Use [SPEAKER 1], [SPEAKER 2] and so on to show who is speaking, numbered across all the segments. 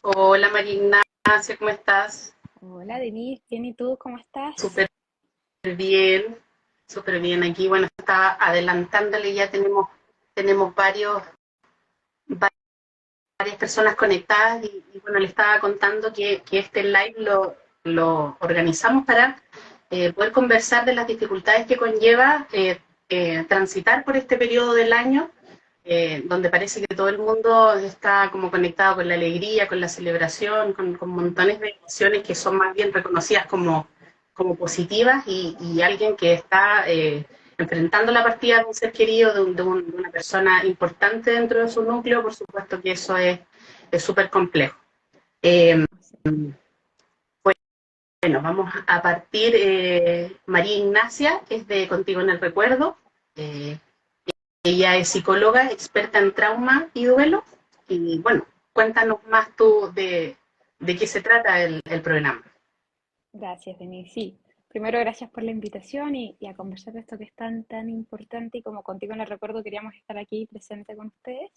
[SPEAKER 1] Hola María Ignacia, ¿cómo estás?
[SPEAKER 2] Hola Denise, bien, ¿y tú cómo estás?
[SPEAKER 1] Súper bien, súper bien aquí. Bueno, estaba adelantándole, ya tenemos varias personas conectadas y bueno, le estaba contando que este live lo organizamos para poder conversar de las dificultades que conlleva transitar por este periodo del año, donde parece que todo el mundo está como conectado con la alegría, con la celebración, con montones de emociones que son más bien reconocidas como positivas y alguien que está enfrentando la partida de un ser querido, de una persona importante dentro de su núcleo, por supuesto que eso es súper complejo. Eh, bueno, vamos a partir. María Ignacia es de Contigo en el Recuerdo. Eh, Ella es psicóloga, experta en trauma y duelo. Y bueno, cuéntanos más tú de qué se trata el programa.
[SPEAKER 2] Gracias Denise, sí. Primero gracias por la invitación y a conversar de esto que es tan importante y como Contigo en el Recuerdo queríamos estar aquí presente con ustedes.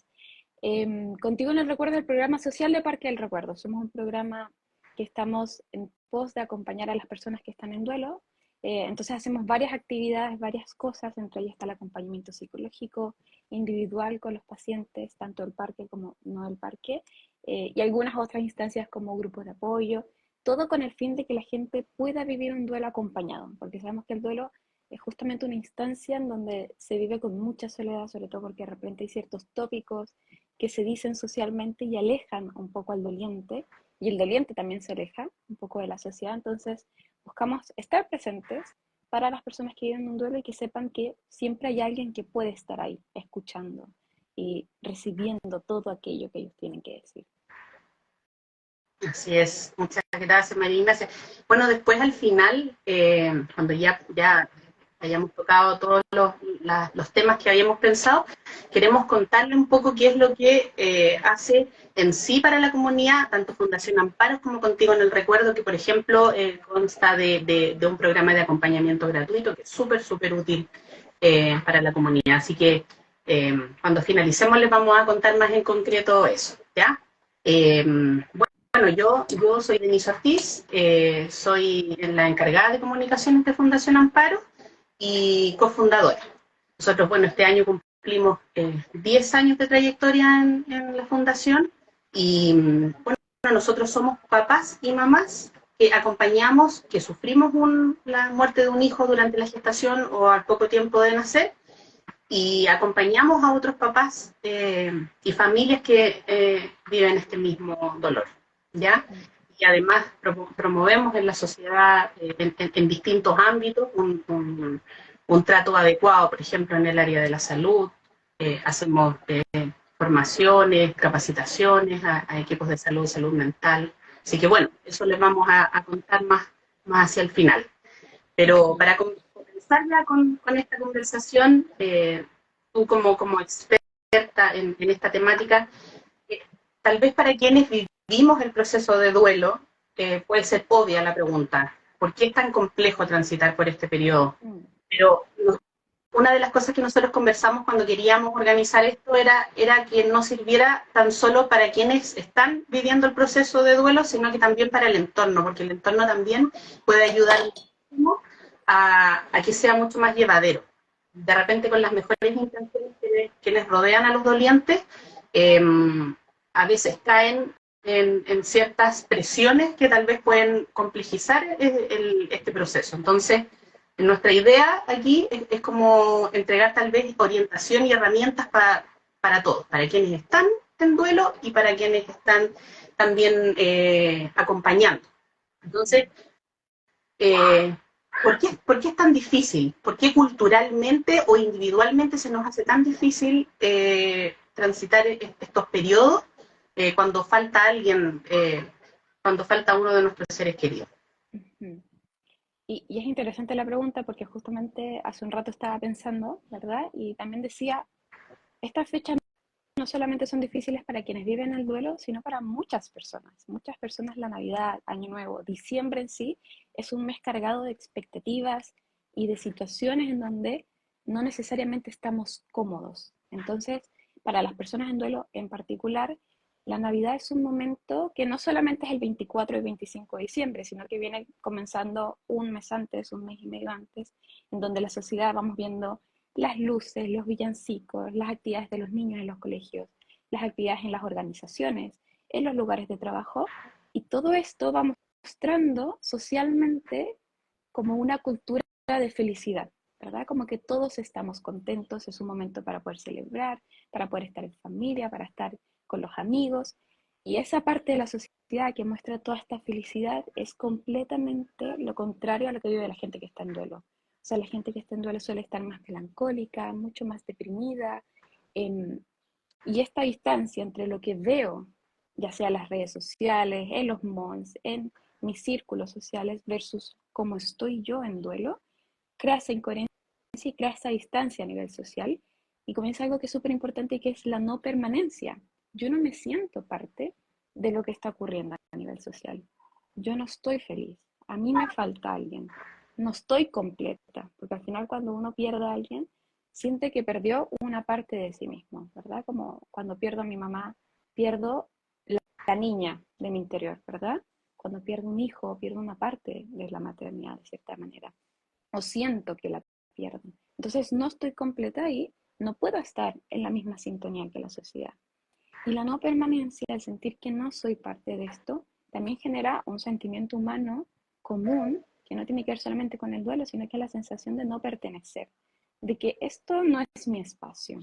[SPEAKER 2] Contigo en el Recuerdo, el programa social de Parque del Recuerdo. Somos un programa que estamos en pos de acompañar a las personas que están en duelo. Entonces hacemos varias actividades, varias cosas, entre ellas está el acompañamiento psicológico, individual con los pacientes, tanto del parque como no del parque, y algunas otras instancias como grupos de apoyo, todo con el fin de que la gente pueda vivir un duelo acompañado, porque sabemos que el duelo es justamente una instancia en donde se vive con mucha soledad, sobre todo porque de repente hay ciertos tópicos que se dicen socialmente y alejan un poco al doliente, y el doliente también se aleja un poco de la sociedad. Entonces buscamos estar presentes para las personas que viven un duelo y que sepan que siempre hay alguien que puede estar ahí, escuchando y recibiendo todo aquello que ellos tienen que decir.
[SPEAKER 1] Así es, muchas gracias María Ignacia. Bueno, después al final, cuando ya hayamos tocado todos los temas que habíamos pensado, queremos contarle un poco qué es lo que hace en sí para la comunidad, tanto Fundación Amparos como Contigo en el Recuerdo, que por ejemplo consta de un programa de acompañamiento gratuito que es súper útil para la comunidad. Así que cuando finalicemos les vamos a contar más en concreto eso, ¿ya? Bueno, yo soy Denise Ortiz, soy la encargada de comunicaciones de Fundación Amparo y cofundadora. Nosotros, bueno, este año cumplimos 10 años de trayectoria en la fundación y bueno, nosotros somos papás y mamás que acompañamos, que sufrimos la muerte de un hijo durante la gestación o al poco tiempo de nacer y acompañamos a otros papás y familias que viven este mismo dolor, ¿ya? Y además promovemos en la sociedad, en distintos ámbitos, un trato adecuado, por ejemplo, en el área de la salud, hacemos formaciones, capacitaciones a equipos de salud mental. Así que bueno, eso les vamos a contar más hacia el final. Pero
[SPEAKER 2] Ujú.
[SPEAKER 1] para comenzar ya con esta conversación, tú como experta en esta temática, eh, tal vez para quienes vivimos el proceso de duelo, puede ser obvia la pregunta, ¿por qué es tan complejo transitar por este periodo?
[SPEAKER 2] Mm.
[SPEAKER 1] Pero una de las cosas que nosotros conversamos cuando queríamos organizar esto era que no sirviera tan solo para quienes están viviendo el proceso de duelo, sino que también para el entorno, porque el entorno también puede ayudar muchísimo a que sea mucho más llevadero. De repente con las mejores intenciones quienes rodean a los dolientes, eh, a veces caen en ciertas presiones que tal vez pueden complejizar este proceso. Entonces, nuestra idea aquí es como entregar tal vez orientación y herramientas para todos, para quienes están en duelo y para quienes están también acompañando. Entonces, eh, por qué es tan difícil? ¿Por qué culturalmente o individualmente se nos hace tan difícil transitar estos periodos cuando falta alguien, cuando falta uno de nuestros seres queridos?
[SPEAKER 2] Ujú. Y es interesante la pregunta porque justamente hace un rato estaba pensando, ¿verdad? Y también decía, estas fechas no solamente son difíciles para quienes viven el duelo, sino para muchas personas. Muchas personas la Navidad, Año Nuevo, diciembre en sí es un mes cargado de expectativas y de situaciones en donde no necesariamente estamos cómodos. Entonces, para las personas en duelo en particular, La Navidad es un momento que no solamente es el 24 y 25 de diciembre, sino que viene comenzando un mes antes, un mes y medio antes, en donde la sociedad vamos viendo las luces, los villancicos, las actividades de los niños en los colegios, las actividades en las organizaciones, en los lugares de trabajo, y todo esto va mostrando socialmente como una cultura de felicidad, ¿verdad? Como que todos estamos contentos, es un momento para poder celebrar, para poder estar en familia, para estar con los amigos. Y esa parte de la sociedad que muestra toda esta felicidad es completamente lo contrario a lo que vive la gente que está en duelo. O sea, la gente que está en duelo suele estar más melancólica, mucho más deprimida. Eh, y esta distancia entre lo que veo, ya sea en las redes sociales, en los malls, en mis círculos sociales, versus cómo estoy yo en duelo, crea esa incoherencia y crea esa distancia a nivel social. Y comienza algo que es súper importante y que es la no permanencia. Yo no me siento parte de lo que está ocurriendo a nivel social. Yo no estoy feliz. A mí me falta alguien. No estoy completa. Porque al final cuando uno pierde a alguien, siente que perdió una parte de sí mismo, ¿verdad? Como cuando pierdo a mi mamá, pierdo la niña de mi interior, ¿verdad? Cuando pierdo un hijo, pierdo una parte de la maternidad, de cierta manera. O siento que la pierdo. Entonces no estoy completa y no puedo estar en la misma sintonía que la sociedad. Y la no permanencia, el sentir que no soy parte de esto, también genera un sentimiento humano común que no tiene que ver solamente con el duelo, sino que es la sensación de no pertenecer, de que esto no es mi espacio.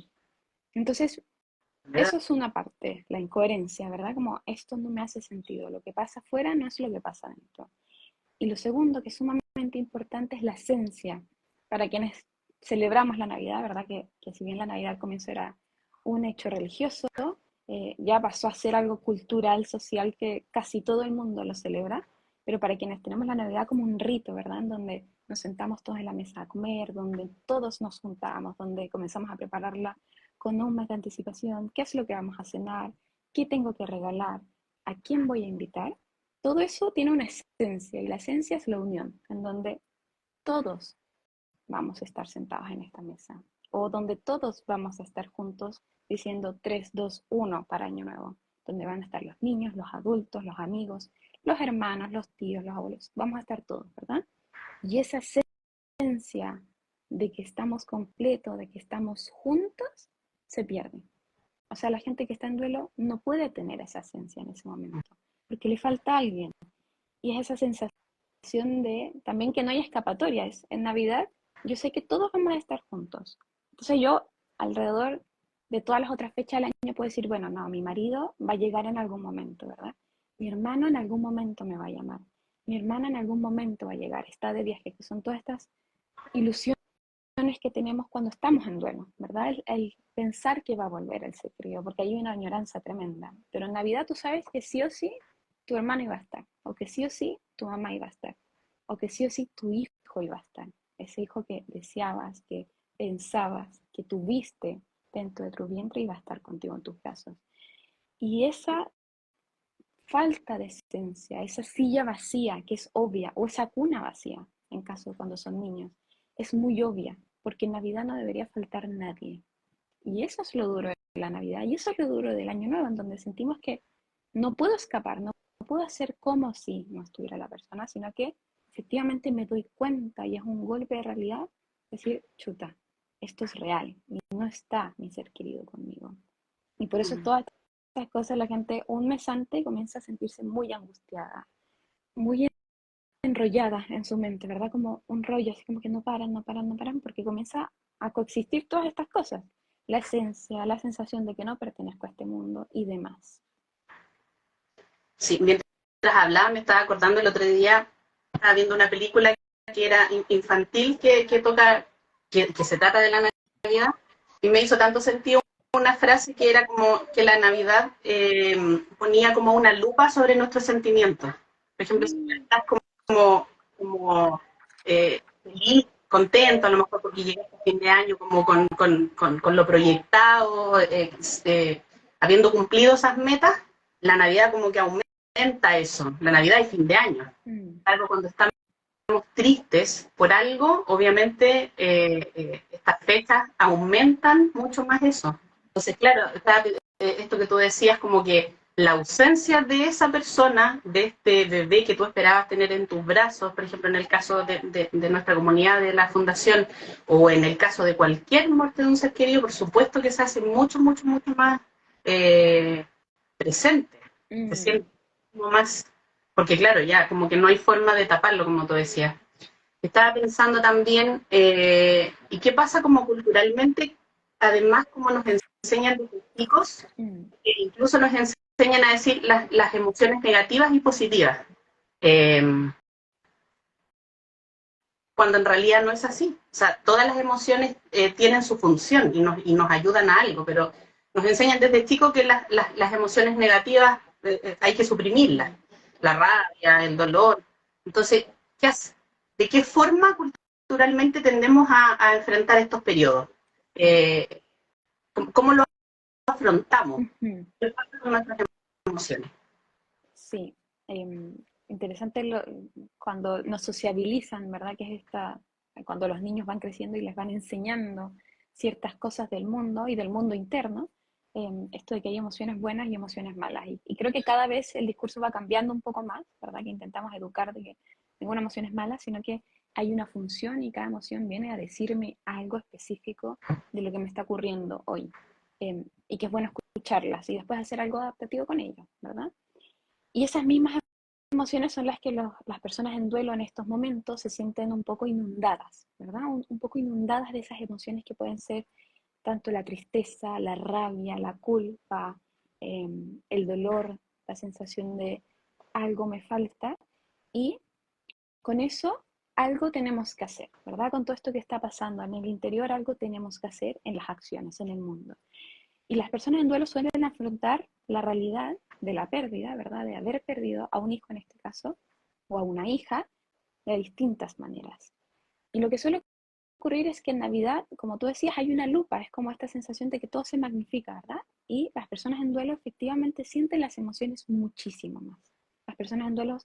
[SPEAKER 2] Entonces, eso es una parte, la incoherencia, ¿verdad? Como esto no me hace sentido, lo que pasa afuera no es lo que pasa dentro. Y lo segundo, que es sumamente importante, es la esencia. Para quienes celebramos la Navidad, ¿verdad? Que si bien la Navidad al comienzo era un hecho religioso, ya pasó a ser algo cultural, social, que casi todo el mundo lo celebra, pero para quienes tenemos la Navidad como un rito, ¿verdad? En donde nos sentamos todos en la mesa a comer, donde todos nos juntamos, donde comenzamos a prepararla con un mes de anticipación, qué es lo que vamos a cenar, qué tengo que regalar, a quién voy a invitar. Todo eso tiene una esencia y la esencia es la unión, en donde todos vamos a estar sentados en esta mesa o donde todos vamos a estar juntos diciendo 3, 2, 1 para Año Nuevo, donde van a estar los niños, los adultos, los amigos, los hermanos, los tíos, los abuelos, vamos a estar todos, ¿verdad? Y esa esencia de que estamos completos, de que estamos juntos, se pierde. O sea, la gente que está en duelo no puede tener esa esencia en ese momento, porque le falta alguien. Y es esa sensación de también que no hay escapatoria. Es, en Navidad yo sé que todos vamos a estar juntos. Entonces yo, alrededor de todas las otras fechas del año, puedo decir, bueno, no, mi marido va a llegar en algún momento, ¿verdad? Mi hermano en algún momento me va a llamar. Mi hermana en algún momento va a llegar, está de viaje, que son todas estas ilusiones que tenemos cuando estamos en duelo, ¿verdad? El pensar que va a volver el ser querido, porque hay una añoranza tremenda. Pero en Navidad tú sabes que sí o sí tu hermano iba a estar, o que sí o sí tu mamá iba a estar, o que sí o sí tu hijo iba a estar, ese hijo que deseabas, que pensabas, que tuviste dentro de tu vientre iba a estar contigo en tus brazos. Y esa falta de esencia, esa silla vacía que es obvia, o esa cuna vacía, en caso de cuando son niños, es muy obvia, porque en Navidad no debería faltar nadie. Y eso es lo duro de la Navidad, y eso es lo duro del Año Nuevo, en donde sentimos que no puedo escapar, no puedo hacer como si no estuviera la persona, sino que efectivamente me doy cuenta y es un golpe de realidad, decir, chuta, esto es real, y no está mi ser querido conmigo. Y por eso todas estas cosas la gente un mes antes comienza a sentirse muy angustiada, muy enrollada en su mente, ¿verdad? Como un rollo, así como que no paran, no paran, no paran, porque comienza a coexistir todas estas cosas. La esencia, la sensación de que no pertenezco a este mundo y demás.
[SPEAKER 1] Sí, mientras hablaba me estaba acordando el otro día, estaba viendo una película que era infantil que toca, que se trata de la Navidad, y me hizo tanto sentido una frase que era como que la Navidad ponía como una lupa sobre nuestros sentimientos. Por ejemplo, si tú estás como feliz, contento, a lo mejor porque llegaste a fin de año como con lo proyectado, habiendo cumplido esas metas, la Navidad como que aumenta eso, la Navidad y fin de año. Algo cuando estamos tristes por algo, obviamente estas fechas aumentan mucho más eso. Entonces, claro, está, esto que tú decías, como que la ausencia de esa persona, de este bebé que tú esperabas tener en tus brazos, por ejemplo, en el caso de nuestra comunidad, de la fundación, o en el caso de cualquier muerte de un ser querido, por supuesto que se hace mucho, mucho, mucho más eh, presente, se
[SPEAKER 2] Mm,
[SPEAKER 1] siente como más, porque claro, ya como que no hay forma de taparlo, como tú decías. Estaba pensando también, ¿y qué pasa como culturalmente? Además, como nos enseñan desde chicos,
[SPEAKER 2] mm,
[SPEAKER 1] incluso nos enseñan a decir las emociones negativas y positivas, eh, cuando en realidad no es así. O sea, todas las emociones tienen su función y nos ayudan a algo, pero nos enseñan desde chicos que las emociones negativas hay que suprimirlas,
[SPEAKER 2] mm.
[SPEAKER 1] la rabia, el dolor. Entonces, ¿qué hace? ¿De qué forma culturalmente tendemos a enfrentar estos periodos? Eh, ¿Cómo lo afrontamos?
[SPEAKER 2] Ujú.
[SPEAKER 1] ¿Qué pasa con nuestras emociones?
[SPEAKER 2] Sí, interesante cuando nos sociabilizan, ¿verdad? Que es cuando los niños van creciendo y les van enseñando ciertas cosas del mundo y del mundo interno, esto de que hay emociones buenas y emociones malas. Y creo que cada vez el discurso va cambiando un poco más, ¿verdad? Que intentamos educar de que ninguna emoción es mala, sino que hay una función y cada emoción viene a decirme algo específico de lo que me está ocurriendo hoy. Y que es bueno escucharlas y después hacer algo adaptativo con ello, ¿verdad? Y esas mismas emociones son las que las personas en duelo en estos momentos se sienten un poco inundadas, ¿verdad? Un poco inundadas de esas emociones que pueden ser tanto la tristeza, la rabia, la culpa, el dolor, la sensación de algo me falta. Y con eso algo tenemos que hacer, ¿verdad? Con todo esto que está pasando en el interior, algo tenemos que hacer en las acciones, en el mundo. Y las personas en duelo suelen afrontar la realidad de la pérdida, ¿verdad? De haber perdido a un hijo en este caso, o a una hija, de distintas maneras. Y lo que suele ocurrir es que en Navidad, como tú decías, hay una lupa, es como esta sensación de que todo se magnifica, ¿verdad? Y las personas en duelo efectivamente sienten las emociones muchísimo más. Las personas en duelo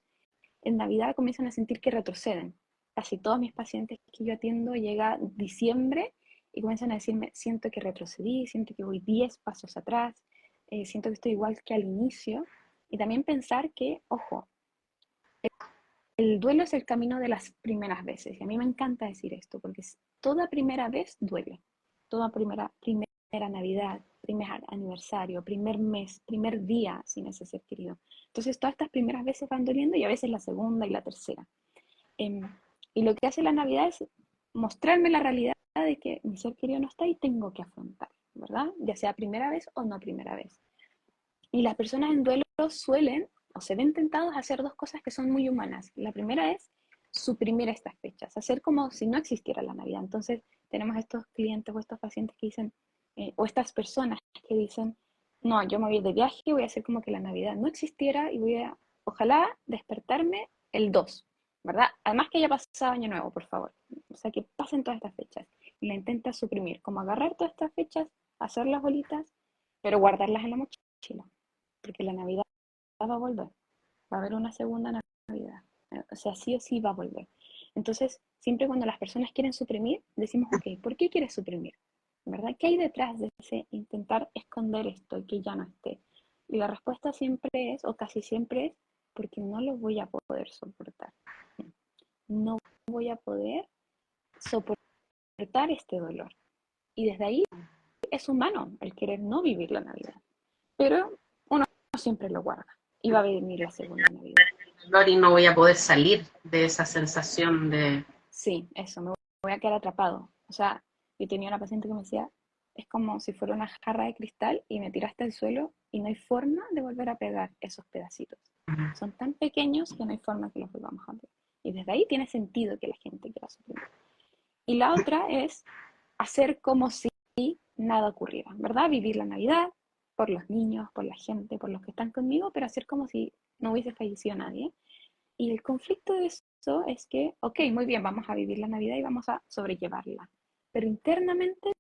[SPEAKER 2] en Navidad comienzan a sentir que retroceden. Casi todos mis pacientes que yo atiendo llega diciembre y comienzan a decirme, siento que retrocedí, siento que voy 10 pasos atrás, siento que estoy igual que al inicio. Y también pensar que, ojo, el duelo es el camino de las primeras veces. Y a mí me encanta decir esto, porque toda primera vez duele. Toda primera Navidad, primer aniversario, primer mes, primer día sin ese ser querido. Entonces todas estas primeras veces van doliendo y a veces la segunda y la tercera. Em, y lo que hace la Navidad es mostrarme la realidad de que mi ser querido no está y tengo que afrontar, ¿verdad? Ya sea primera vez o no primera vez. Y las personas en duelo suelen o se ven tentados a hacer dos cosas que son muy humanas. La primera es suprimir estas fechas, hacer como si no existiera la Navidad. Entonces tenemos estos clientes o estos pacientes que dicen, o estas personas que dicen, no, yo me voy de viaje, voy a hacer como que la Navidad no existiera y voy a, ojalá, despertarme el 2, ¿verdad? Además que haya pasado Año Nuevo, por favor. O sea, que pasen todas estas fechas. Y la intenta suprimir, como agarrar todas estas fechas, hacer las bolitas, pero guardarlas en la mochila porque la Navidad va a volver, va a haber una segunda Navidad, o sea, sí o sí va a volver. Entonces, siempre cuando las personas quieren suprimir, decimos, ok, ¿por qué quieres suprimir? ¿Verdad? ¿Qué hay detrás de ese intentar esconder esto y que ya no esté? Y la respuesta siempre es, o casi siempre es, porque no lo voy a poder soportar. No voy a poder soportar este dolor. Y desde ahí es humano el querer no vivir la Navidad. Pero uno siempre lo guarda. Y va a venir la segunda Navidad.
[SPEAKER 1] Y no voy a poder salir de esa sensación de...
[SPEAKER 2] Sí, eso, me voy a quedar atrapado. O sea, yo tenía una paciente que me decía, es como si fuera una jarra de cristal y me tiraste al suelo y no hay forma de volver a pegar esos pedacitos. Son tan pequeños que no hay forma que los volvamos a pegar. Y desde ahí tiene sentido que la gente quiera suprimir. Y la otra es hacer como si nada ocurriera, ¿verdad? Vivir la Navidad por los niños, por la gente, por los que están conmigo, pero hacer como si no hubiese fallecido nadie. Y el conflicto de eso es que, ok, muy bien, vamos a vivir la Navidad y vamos a sobrellevarla, pero internamente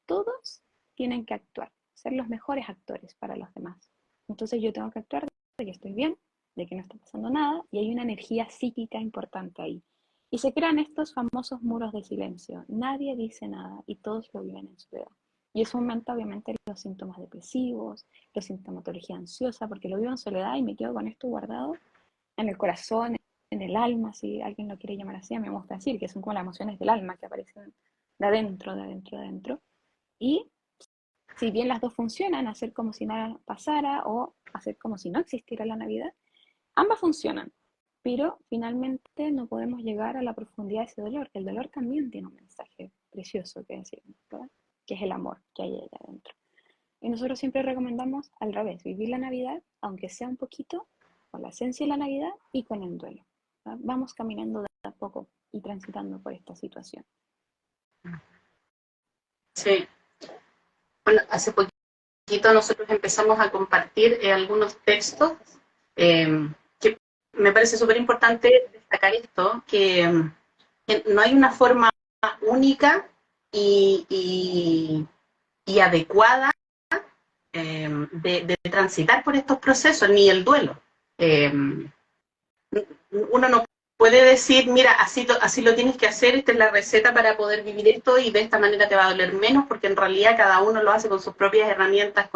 [SPEAKER 2] todos tienen que actuar, ser los mejores actores para los demás. Entonces yo tengo que actuar de que estoy bien, de que no está pasando nada, y hay una energía psíquica importante ahí. Y se crean estos famosos muros de silencio. Nadie dice nada y todos lo viven en su dedo. Y eso aumenta obviamente los síntomas depresivos, la sintomatología ansiosa, porque lo vivo en soledad y me quedo con esto guardado en el corazón, en el alma, si alguien lo quiere llamar así, a mí me gusta decir que son como las emociones del alma que aparecen de adentro, de adentro, de adentro. Y si bien las dos funcionan, hacer como si nada pasara o hacer como si no existiera la Navidad, ambas funcionan, pero finalmente no podemos llegar a la profundidad de ese dolor. El dolor también tiene un mensaje precioso que decir, ¿verdad? Que es el amor que hay allá adentro. Y nosotros siempre recomendamos al revés, vivir la Navidad, aunque sea un poquito, con la esencia de la Navidad y con el duelo. ¿Verdad? Vamos caminando de a poco y transitando por esta situación.
[SPEAKER 1] Sí. Bueno, hace poquito nosotros empezamos a compartir algunos textos que me parece súper importante destacar esto, que no hay una forma única y adecuada de transitar por estos procesos, ni el duelo. Eh, Uno no puede decir, mira, así lo tienes que hacer, esta es la receta para poder vivir esto y de esta manera te va a doler menos, porque en realidad cada uno lo hace con sus propias herramientas,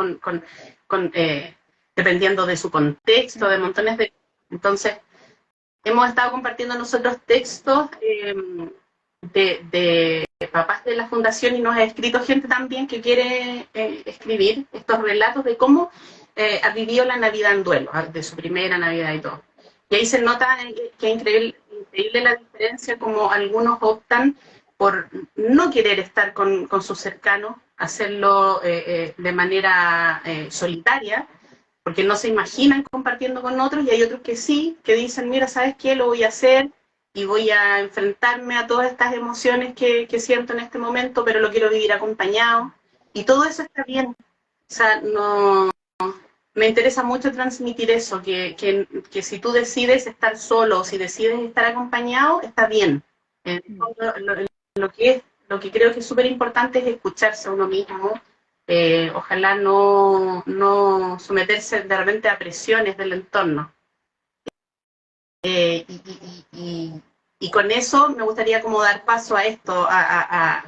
[SPEAKER 1] dependiendo de su contexto, de montones de... Entonces, hemos estado compartiendo nosotros textos de papás de la fundación y nos ha escrito gente también que quiere escribir estos relatos de cómo ha vivido la Navidad en duelo, de su primera Navidad y todo. Y ahí se nota que es increíble la diferencia, como algunos optan por no querer estar con sus cercanos, hacerlo de manera solitaria, porque no se imaginan compartiendo con otros, y hay otros que sí, que dicen, mira, ¿sabes qué? Lo voy a hacer y voy a enfrentarme a todas estas emociones que siento en este momento, pero lo quiero vivir acompañado. Y todo eso está bien. O sea, no, me interesa mucho transmitir eso, que si tú decides estar solo o si decides estar acompañado, está bien. Lo que creo que es súper importante es escucharse a uno mismo, ojalá no someterse de repente a presiones del entorno. Eh, y, y, y, y, con eso me gustaría como dar paso a esto,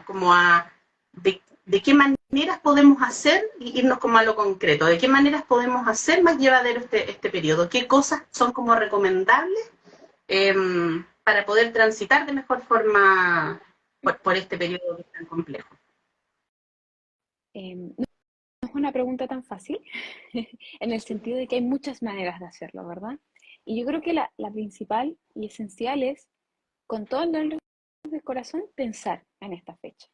[SPEAKER 1] como a de qué maneras podemos hacer, irnos como a lo concreto, de qué maneras podemos hacer más llevadero este periodo, qué cosas son como recomendables eh, para poder transitar de mejor forma por este periodo que es tan complejo.
[SPEAKER 2] No es una pregunta tan fácil, en el sentido de que hay muchas maneras de hacerlo, ¿verdad? Y yo creo que la principal y esencial es, con todo el dolor del corazón, pensar en esta fecha.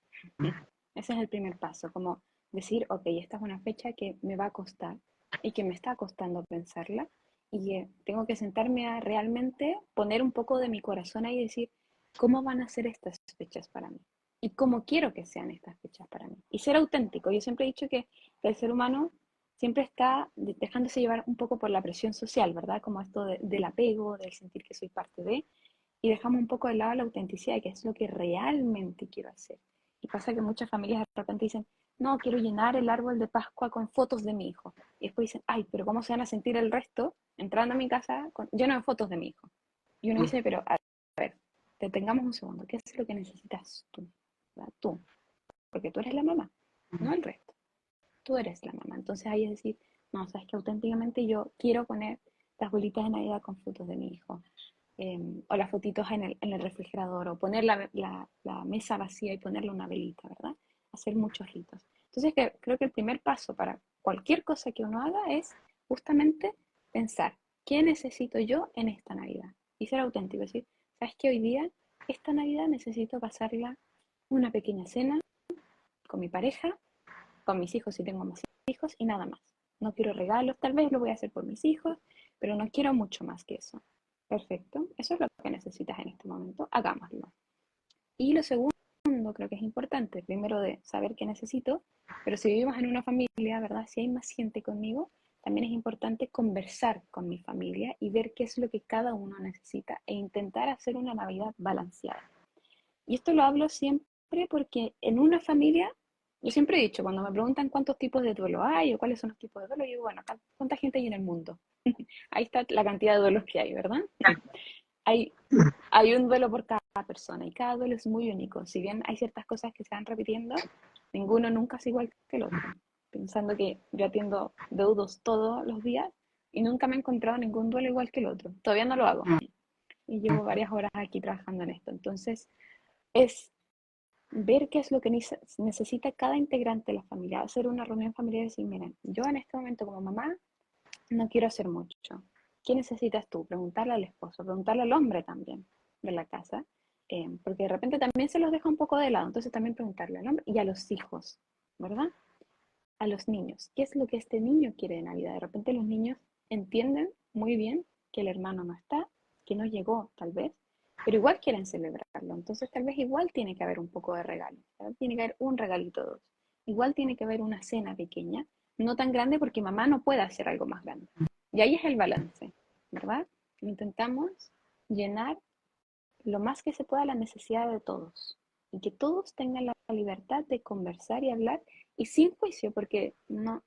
[SPEAKER 2] Ese es el primer paso, como decir, ok, esta es una fecha que me va a costar y que me está costando pensarla, y tengo que sentarme a realmente poner un poco de mi corazón ahí y decir, ¿cómo van a ser estas fechas para mí? Y cómo quiero que sean estas fechas para mí. Y ser auténtico. Yo siempre he dicho que el ser humano siempre está dejándose llevar un poco por la presión social, ¿verdad? Como esto del apego, del sentir que soy parte de, y dejamos un poco de lado la autenticidad, que es lo que realmente quiero hacer. Y pasa que muchas familias de repente dicen, no, quiero llenar el árbol de Pascua con fotos de mi hijo. Y después dicen, ay, pero ¿cómo se van a sentir el resto entrando a mi casa lleno de fotos de mi hijo? Y uno dice, pero a ver, detengamos un segundo, ¿qué es lo que necesitas tú? ¿Verdad? Tú, porque tú eres la mamá, no el resto. Tú eres la mamá. Entonces ahí es decir, no, sabes que auténticamente yo quiero poner las bolitas de Navidad con fotos de mi hijo. O las fotitos en el refrigerador, o poner la mesa vacía y ponerle una velita, ¿verdad? Hacer muchos ritos. Entonces creo que el primer paso para cualquier cosa que uno haga es justamente pensar, ¿qué necesito yo en esta Navidad? Y ser auténtico, es decir, ¿sabes que hoy día, esta Navidad necesito pasarla una pequeña cena con mi pareja, con mis hijos si tengo más hijos, y nada más? No quiero regalos, tal vez lo voy a hacer por mis hijos, pero no quiero mucho más que eso. Perfecto, eso es lo que necesitas en este momento, hagámoslo. Y lo segundo, creo que es importante, primero de saber qué necesito, pero si vivimos en una familia, ¿verdad? Si hay más gente conmigo, también es importante conversar con mi familia y ver qué es lo que cada uno necesita e intentar hacer una Navidad balanceada. Y esto lo hablo siempre porque en una familia, yo siempre he dicho, cuando me preguntan cuántos tipos de duelo hay o cuáles son los tipos de duelo, yo digo, bueno, ¿cuánta gente hay en el mundo? Ahí está la cantidad de duelos que hay, ¿verdad? hay, hay un duelo por cada persona y cada duelo es muy único. Si bien hay ciertas cosas que se van repitiendo, ninguno nunca es igual que el otro. pensando que yo atiendo deudos todos los días y nunca me he encontrado ningún duelo igual que el otro. Todavía no lo hago y llevo varias horas aquí trabajando en esto. Entonces, es ver qué es lo que necesita cada integrante de la familia, hacer una reunión familiar y decir, miren, yo en este momento como mamá no quiero hacer mucho. ¿Qué necesitas tú? Preguntarle al esposo, preguntarle al hombre también de la casa, porque de repente también se los deja un poco de lado, entonces también preguntarle al hombre y a los hijos, ¿verdad? A los niños, ¿qué es lo que este niño quiere de Navidad? De repente los niños entienden muy bien que el hermano no está, que no llegó tal vez, pero igual quieren celebrarlo, entonces tal vez igual tiene que haber un poco de regalo, ¿verdad? Tiene que haber un regalito dos, igual tiene que haber una cena pequeña, no tan grande porque mamá no puede hacer algo más grande. Y ahí es el balance, ¿verdad? Intentamos llenar lo más que se pueda la necesidad de todos y que todos tengan la libertad de conversar y hablar y sin juicio, porque no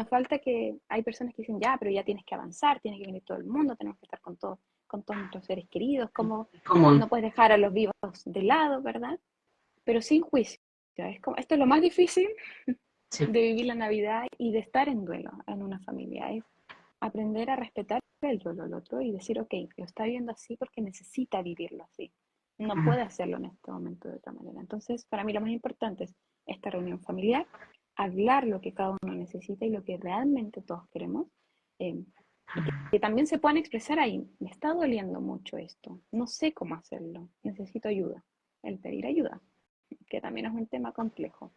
[SPEAKER 2] falta que hay personas que dicen, ya, pero ya tienes que avanzar, tiene que venir todo el mundo, tenemos que estar con todos nuestros seres queridos, como
[SPEAKER 1] Común.
[SPEAKER 2] no puedes dejar a los vivos de lado, ¿verdad? Pero sin juicio. Esto es lo más difícil
[SPEAKER 1] Sí.
[SPEAKER 2] de vivir la Navidad y de estar en duelo en una familia, es aprender a respetar el duelo del otro y decir, ok, lo está viviendo así porque necesita vivirlo así. No puede hacerlo en este momento de otra manera. Entonces, para mí lo más importante es esta reunión familiar, hablar lo que cada uno necesita y lo que realmente todos queremos, y que también se puedan expresar ahí. Me está doliendo mucho esto, no sé cómo hacerlo, necesito ayuda. El pedir ayuda, que también es un tema complejo.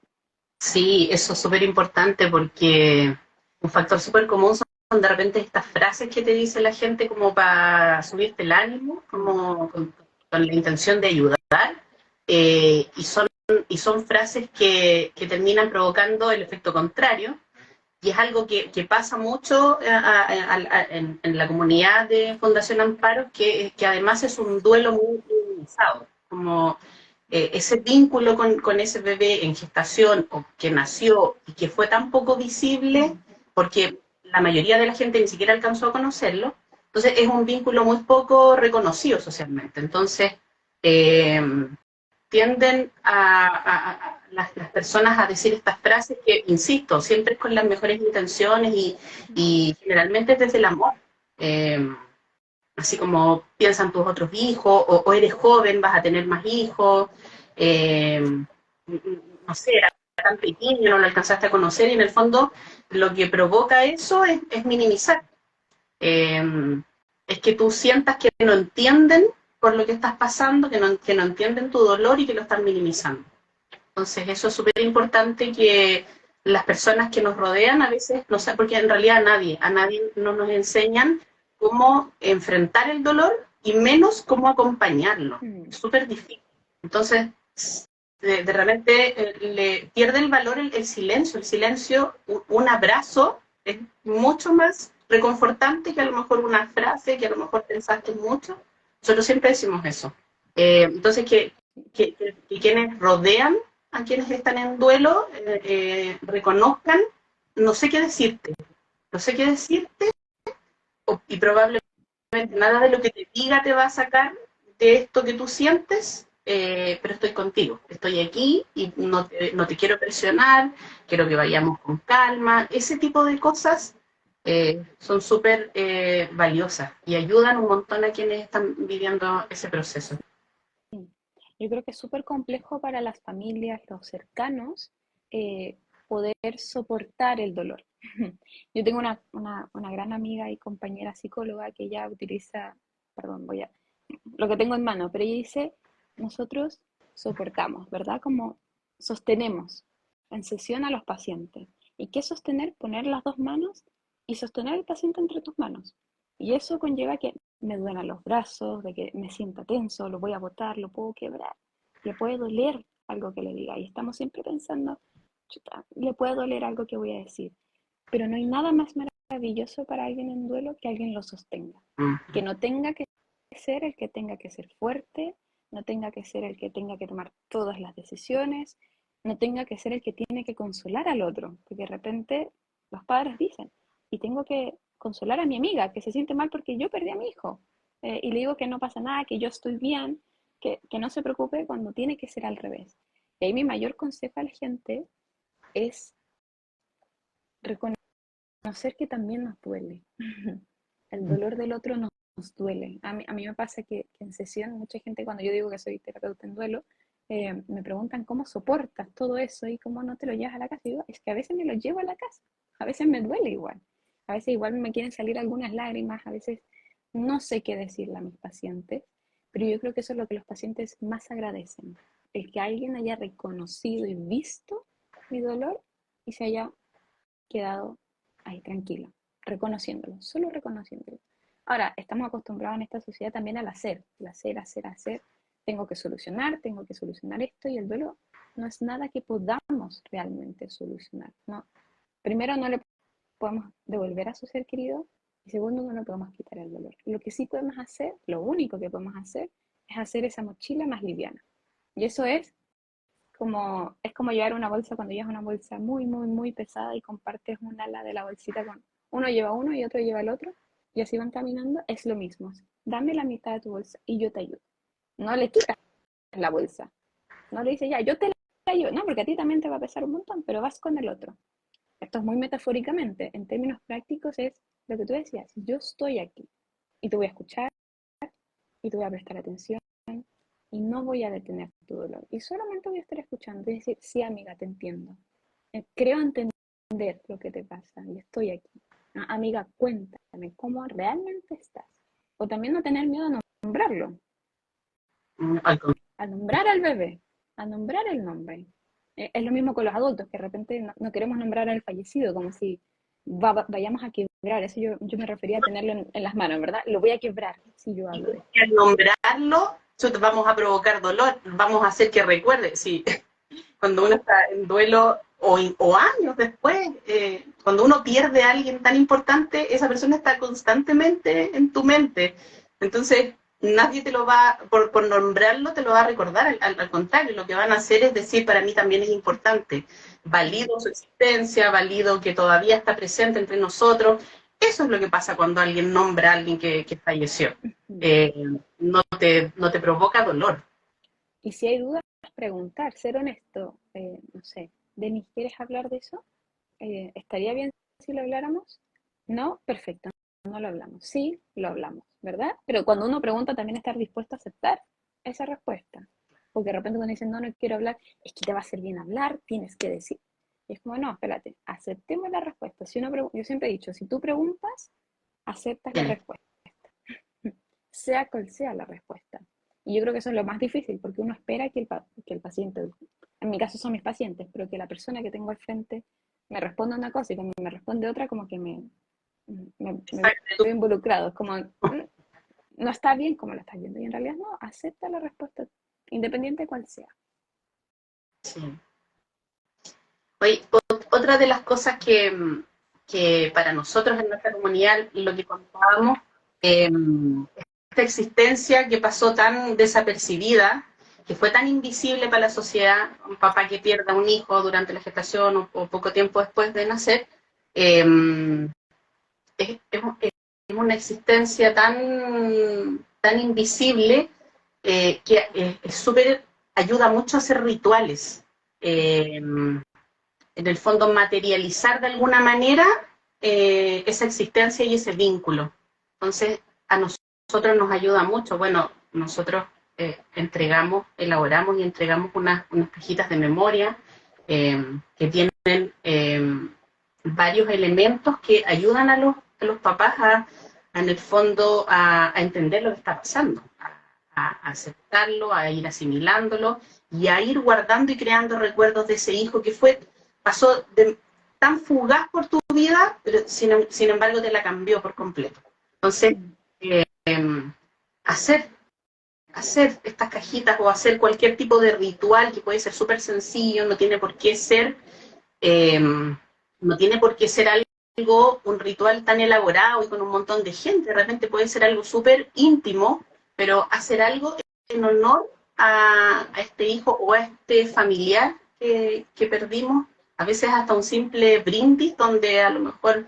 [SPEAKER 1] Sí, eso es súper importante porque un factor súper común son de repente estas frases que te dice la gente como para subirte el ánimo, como con la intención de ayudar, eh, y, son, y son frases que terminan provocando el efecto contrario, y es algo que pasa mucho en la comunidad de Fundación Amparo, que además es un duelo muy minimizado, como ese vínculo con ese bebé en gestación o que nació y que fue tan poco visible, porque la mayoría de la gente ni siquiera alcanzó a conocerlo, entonces es un vínculo muy poco reconocido socialmente. Entonces, eh, tienden a las personas a decir estas frases que, insisto, siempre es con las mejores intenciones y generalmente desde el amor. Eh, Así como piensan tus otros hijos, o eres joven, vas a tener más hijos, eh, no sé, era tan pequeño, no lo alcanzaste a conocer, y en el fondo lo que provoca eso es minimizar. Eh, es que tú sientas que no entienden por lo que estás pasando, que no entienden tu dolor y que lo están minimizando. Entonces, eso es súper importante que las personas que nos rodean a veces, no sé, porque en realidad a nadie no nos enseñan cómo enfrentar el dolor y menos cómo acompañarlo.
[SPEAKER 2] Mm.
[SPEAKER 1] Es súper difícil. Entonces, de repente le pierde el valor el silencio. El silencio, un abrazo es mucho más reconfortante que a lo mejor una frase que a lo mejor pensaste mucho. Nosotros siempre decimos eso. Entonces, que quienes rodean a quienes están en duelo reconozcan, no sé qué decirte, no sé qué decirte, y probablemente nada de lo que te diga te va a sacar de esto que tú sientes, pero estoy contigo, estoy aquí y no te quiero presionar, quiero que vayamos con calma, ese tipo de cosas son súper valiosas y ayudan un montón a quienes están viviendo ese proceso.
[SPEAKER 2] Sí. Yo creo que es súper complejo para las familias, los cercanos, poder soportar el dolor. Yo tengo una gran amiga y compañera psicóloga que ella utiliza, perdón, lo que tengo en mano, pero ella dice, nosotros soportamos, ¿verdad? Como sostenemos en sesión a los pacientes. ¿Y qué sostener? Poner las dos manos y sostener al paciente entre tus manos. Y eso conlleva que me duelan los brazos, de que me sienta tenso, lo voy a botar, lo puedo quebrar, le puede doler algo que le diga. Y estamos siempre pensando, chuta, le puede doler algo que voy a decir. Pero no hay nada más maravilloso para alguien en duelo que alguien lo sostenga.
[SPEAKER 1] Mm.
[SPEAKER 2] Que no tenga que ser el que tenga que ser fuerte, no tenga que ser el que tenga que tomar todas las decisiones, no tenga que ser el que tiene que consolar al otro, porque de repente los padres dicen, y tengo que consolar a mi amiga que se siente mal porque yo perdí a mi hijo, y le digo que no pasa nada, que yo estoy bien, que no se preocupe cuando tiene que ser al revés. Y ahí mi mayor consejo a la gente es reconocer que también nos duele. El dolor del otro nos duele. A mí me pasa que en sesión, mucha gente, cuando yo digo que soy terapeuta en duelo, me preguntan cómo soportas todo eso y cómo no te lo llevas a la casa. Y digo, es que a veces me lo llevo a la casa, a veces me duele igual, a veces igual me quieren salir algunas lágrimas, a veces no sé qué decirle a mis pacientes, pero yo creo que eso es lo que los pacientes más agradecen, el que alguien haya reconocido y visto mi dolor y se haya quedado ahí tranquilo, reconociéndolo, solo reconociéndolo. Ahora, estamos acostumbrados en esta sociedad también al hacer, el hacer, hacer, hacer. Tengo que solucionar esto, y el duelo no es nada que podamos realmente solucionar. No. Primero, no le podemos devolver a su ser querido, y segundo, no le podemos quitar el dolor. Lo que sí podemos hacer, lo único que podemos hacer, es hacer esa mochila más liviana. Y eso es como llevar una bolsa cuando llevas una bolsa muy, muy, muy pesada y compartes un ala de la bolsita con uno lleva uno y otro lleva el otro, y así van caminando. Es lo mismo. Dame la mitad de tu bolsa y yo te ayudo. No le quitas la bolsa. No le dices, ya, yo te la ayudo. No, porque a ti también te va a pesar un montón, pero vas con el otro. Esto es muy metafóricamente. En términos prácticos es lo que tú decías. Yo estoy aquí y te voy a escuchar y te voy a prestar atención y no voy a detener tu dolor. Y solamente voy a estar escuchando y decir, sí, amiga, te entiendo. Creo entender lo que te pasa y estoy aquí. Amiga, cuéntame cómo realmente estás. O también no tener miedo a nombrarlo, a nombrar al bebé, a nombrar el nombre. Es lo mismo con los adultos, que de repente no queremos nombrar al fallecido, como si vayamos a quebrar. Eso yo me refería a tenerlo en las manos, ¿verdad? Lo voy a quebrar si yo hablo de esto.
[SPEAKER 1] Y al nombrarlo, vamos a provocar dolor, vamos a hacer que recuerde. Sí. Cuando uno está en duelo o años después, cuando uno pierde a alguien tan importante, esa persona está constantemente en tu mente. Entonces, nadie te lo va, por nombrarlo, te lo va a recordar. Al contrario, lo que van a hacer es decir, para mí también es importante. Valido su existencia, valido que todavía está presente entre nosotros. Eso es lo que pasa cuando alguien nombra a alguien que falleció. Eh, no te provoca dolor.
[SPEAKER 2] Y si hay dudas, preguntar, ser honesto. No sé, Denis, ¿quieres hablar de eso? ¿Estaría bien si lo habláramos? No, perfecto, no lo hablamos. Sí, lo hablamos, ¿verdad? Pero cuando uno pregunta, también estar dispuesto a aceptar esa respuesta. Porque de repente cuando dicen, no, no quiero hablar, es que te va a hacer bien hablar, tienes que decir. Y es como, no, espérate, aceptemos la respuesta. Si yo siempre he dicho, si tú preguntas, aceptas la respuesta, sea cual sea la respuesta. Y yo creo que eso es lo más difícil, porque uno espera que el paciente, en mi caso son mis pacientes, pero que la persona que tengo al frente me responda una cosa y cuando me responde otra, como que me veo involucrado. Es como, no está bien como lo estás viendo. Y en realidad no, acepta la respuesta, independiente de cuál sea.
[SPEAKER 1] Sí. Oye, otra de las cosas que para nosotros en nuestra comunidad, lo que contábamos, esta existencia que pasó tan desapercibida, que fue tan invisible para la sociedad, un papá que pierda un hijo durante la gestación o poco tiempo después de nacer, eh, es una existencia tan invisible que es súper, ayuda mucho a hacer rituales. En el fondo materializar de alguna manera esa existencia y ese vínculo. Entonces, a nosotros nos ayuda mucho. Bueno, nosotros elaboramos y entregamos unas cajitas de memoria que tienen varios elementos que ayudan a los papás en el fondo a entender lo que está pasando, a aceptarlo, a ir asimilándolo y a ir guardando y creando recuerdos de ese hijo que pasó tan fugaz por tu vida, pero sin embargo te la cambió por completo. Entonces, hacer estas cajitas o hacer cualquier tipo de ritual que puede ser súper sencillo, no tiene por qué ser algo, un ritual tan elaborado y con un montón de gente, de repente puede ser algo súper íntimo, pero hacer algo en honor a este hijo o a este familiar que perdimos, a veces hasta un simple brindis donde a lo mejor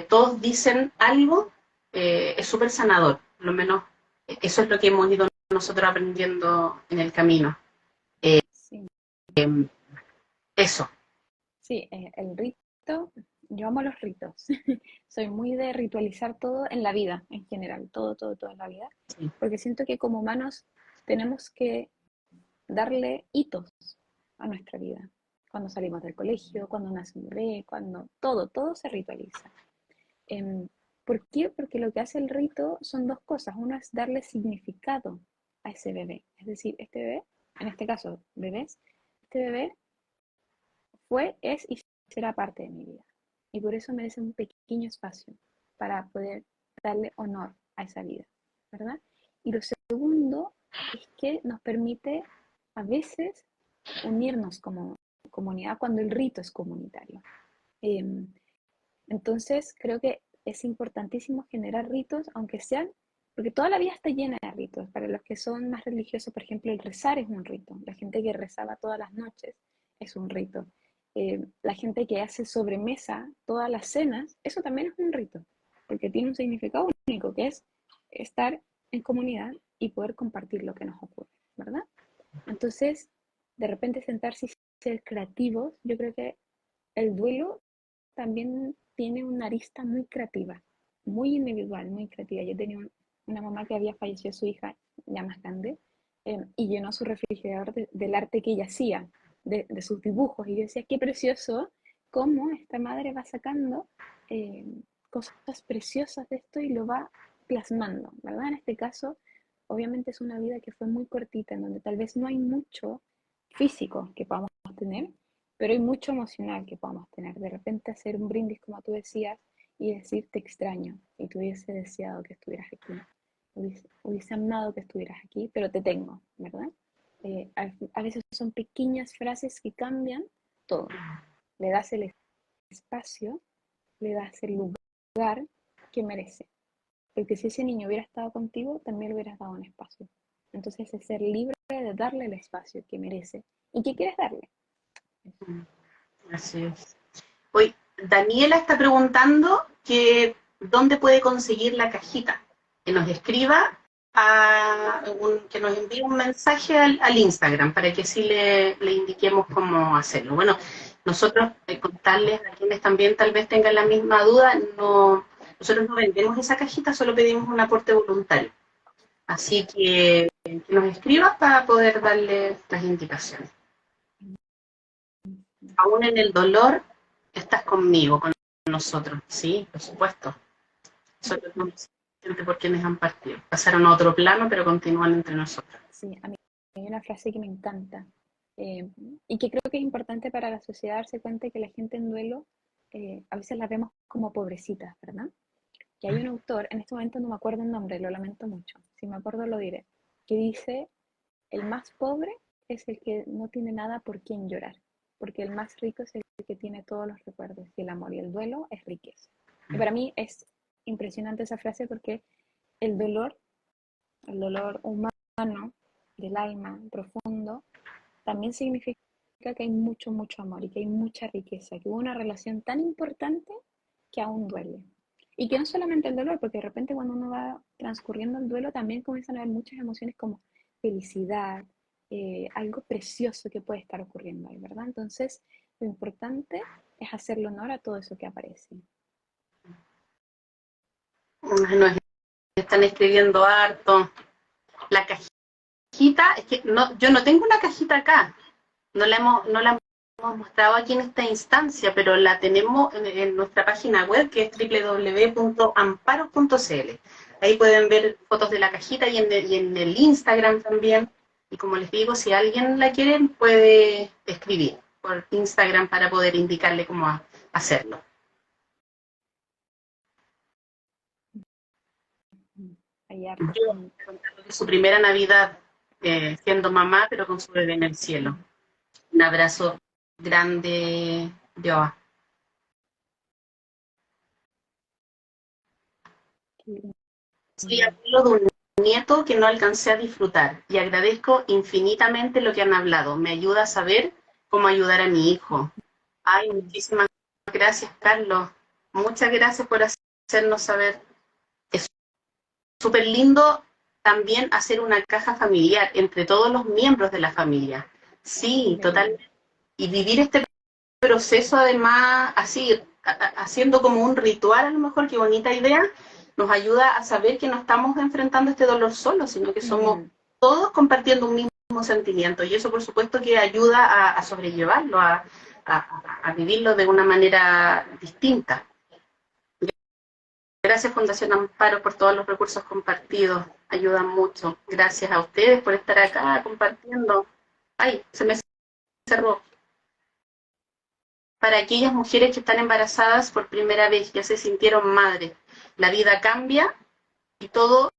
[SPEAKER 1] todos dicen algo, es súper sanador, por lo menos eso es lo que hemos ido nosotros aprendiendo en el camino.
[SPEAKER 2] Sí.
[SPEAKER 1] Eso.
[SPEAKER 2] Sí, el rito yo amo los ritos. Soy muy de ritualizar todo en la vida, en general, todo, todo, todo en la vida,
[SPEAKER 1] Sí.
[SPEAKER 2] porque siento que como humanos tenemos que darle hitos a nuestra vida. Cuando salimos del colegio, cuando nace un bebé, cuando todo, todo se ritualiza. Em, ¿Por qué? Porque lo que hace el rito son dos cosas. Una es darle significado a ese bebé. Es decir, este bebé, en este caso, bebés, este bebé fue, es y será parte de mi vida. Y por eso merece un pequeño espacio para poder darle honor a esa vida, ¿verdad? Y lo segundo es que nos permite a veces unirnos como comunidad cuando el rito es comunitario. Entonces, creo que es importantísimo generar ritos, aunque sean, porque toda la vida está llena de ritos. Para los que son más religiosos, por ejemplo, el rezar es un rito. La gente que rezaba todas las noches es un rito. La gente que hace sobremesa todas las cenas, eso también es un rito, porque tiene un significado único, que es estar en comunidad y poder compartir lo que nos ocurre, ¿verdad? Entonces, de repente sentarse y ser creativos, yo creo que el duelo también tiene una arista muy creativa, muy individual, muy creativa. Yo tenía una mamá que había fallecido su hija ya más grande y llenó su refrigerador del arte que ella hacía, de sus dibujos. Y yo decía, qué precioso cómo esta madre va sacando eh, cosas preciosas de esto y lo va plasmando, ¿verdad? En este caso, obviamente es una vida que fue muy cortita, en donde tal vez no hay mucho físico que podamos tener, pero hay mucho emocional que podamos tener. De repente hacer un brindis, como tú decías, y decir te extraño, y tú hubiese deseado que estuvieras aquí, hubiese amado que estuvieras aquí, pero te tengo, ¿verdad? A veces son pequeñas frases que cambian todo. Le das el espacio, le das el lugar que merece. Porque si ese niño hubiera estado contigo, también le hubieras dado un espacio. Entonces es ser libre de darle el espacio que merece y que quieres darle.
[SPEAKER 1] Así es. Hoy, Daniela está preguntando que dónde puede conseguir la cajita. Que nos escriba, que nos envíe un mensaje al Instagram para que sí le indiquemos cómo hacerlo. Bueno, nosotros contarles a quienes también tal vez tengan la misma duda, nosotros no vendemos esa cajita, solo pedimos un aporte voluntario. Así que nos escriba para poder darle las indicaciones. Aún en el dolor, estás conmigo, con nosotros, sí, por supuesto. Solo estamos siempre por quienes han partido. Pasaron a otro plano, pero continúan entre nosotros.
[SPEAKER 2] Sí, a mí hay una frase que me encanta y que creo que es importante para la sociedad darse cuenta que la gente en duelo a veces la vemos como pobrecitas, ¿verdad? Y hay un autor, en este momento no me acuerdo el nombre, lo lamento mucho, si me acuerdo lo diré, que dice, el más pobre es el que no tiene nada por quien llorar, porque el más rico es el que tiene todos los recuerdos y el amor y el duelo es riqueza. Y para mí es impresionante esa frase porque el dolor humano del alma profundo también significa que hay mucho, mucho amor y que hay mucha riqueza, que hubo una relación tan importante que aún duele. Y que no solamente el dolor, porque de repente cuando uno va transcurriendo el duelo también comienzan a haber muchas emociones como felicidad, algo precioso que puede estar ocurriendo ahí, ¿verdad? Entonces, lo importante es hacerle honor a todo eso que aparece.
[SPEAKER 1] Nos están escribiendo harto. La cajita, es que no, yo no tengo una cajita acá. No la hemos mostrado aquí en esta instancia, pero la tenemos en nuestra página web, que es www.amparo.cl. Ahí pueden ver fotos de la cajita y en el Instagram también. Y como les digo, si alguien la quiere, puede escribir por Instagram para poder indicarle cómo hacerlo.
[SPEAKER 2] Hay harto.
[SPEAKER 1] Yo, contando su primera Navidad siendo mamá, pero con su bebé en el cielo. Un abrazo grande, Joa. Soy abuelo de un nieto que no alcancé a disfrutar y agradezco infinitamente lo que han hablado. Me ayuda a saber cómo ayudar a mi hijo. Ay, muchísimas gracias, Carlos. Muchas gracias por hacernos saber. Es súper lindo también hacer una caja familiar entre todos los miembros de la familia. Sí, totalmente. Y vivir este proceso además así haciendo como un ritual, a lo mejor, qué bonita idea, nos ayuda a saber que no estamos enfrentando este dolor solos, sino que somos todos compartiendo un mismo sentimiento. Y eso, por supuesto, que ayuda a sobrellevarlo, a vivirlo de una manera distinta. Gracias, Fundación Amparo, por todos los recursos compartidos. Ayudan mucho. Gracias a ustedes por estar acá compartiendo. Ay, se me cerró. Para aquellas mujeres que están embarazadas por primera vez, ya se sintieron madres, la vida cambia y todo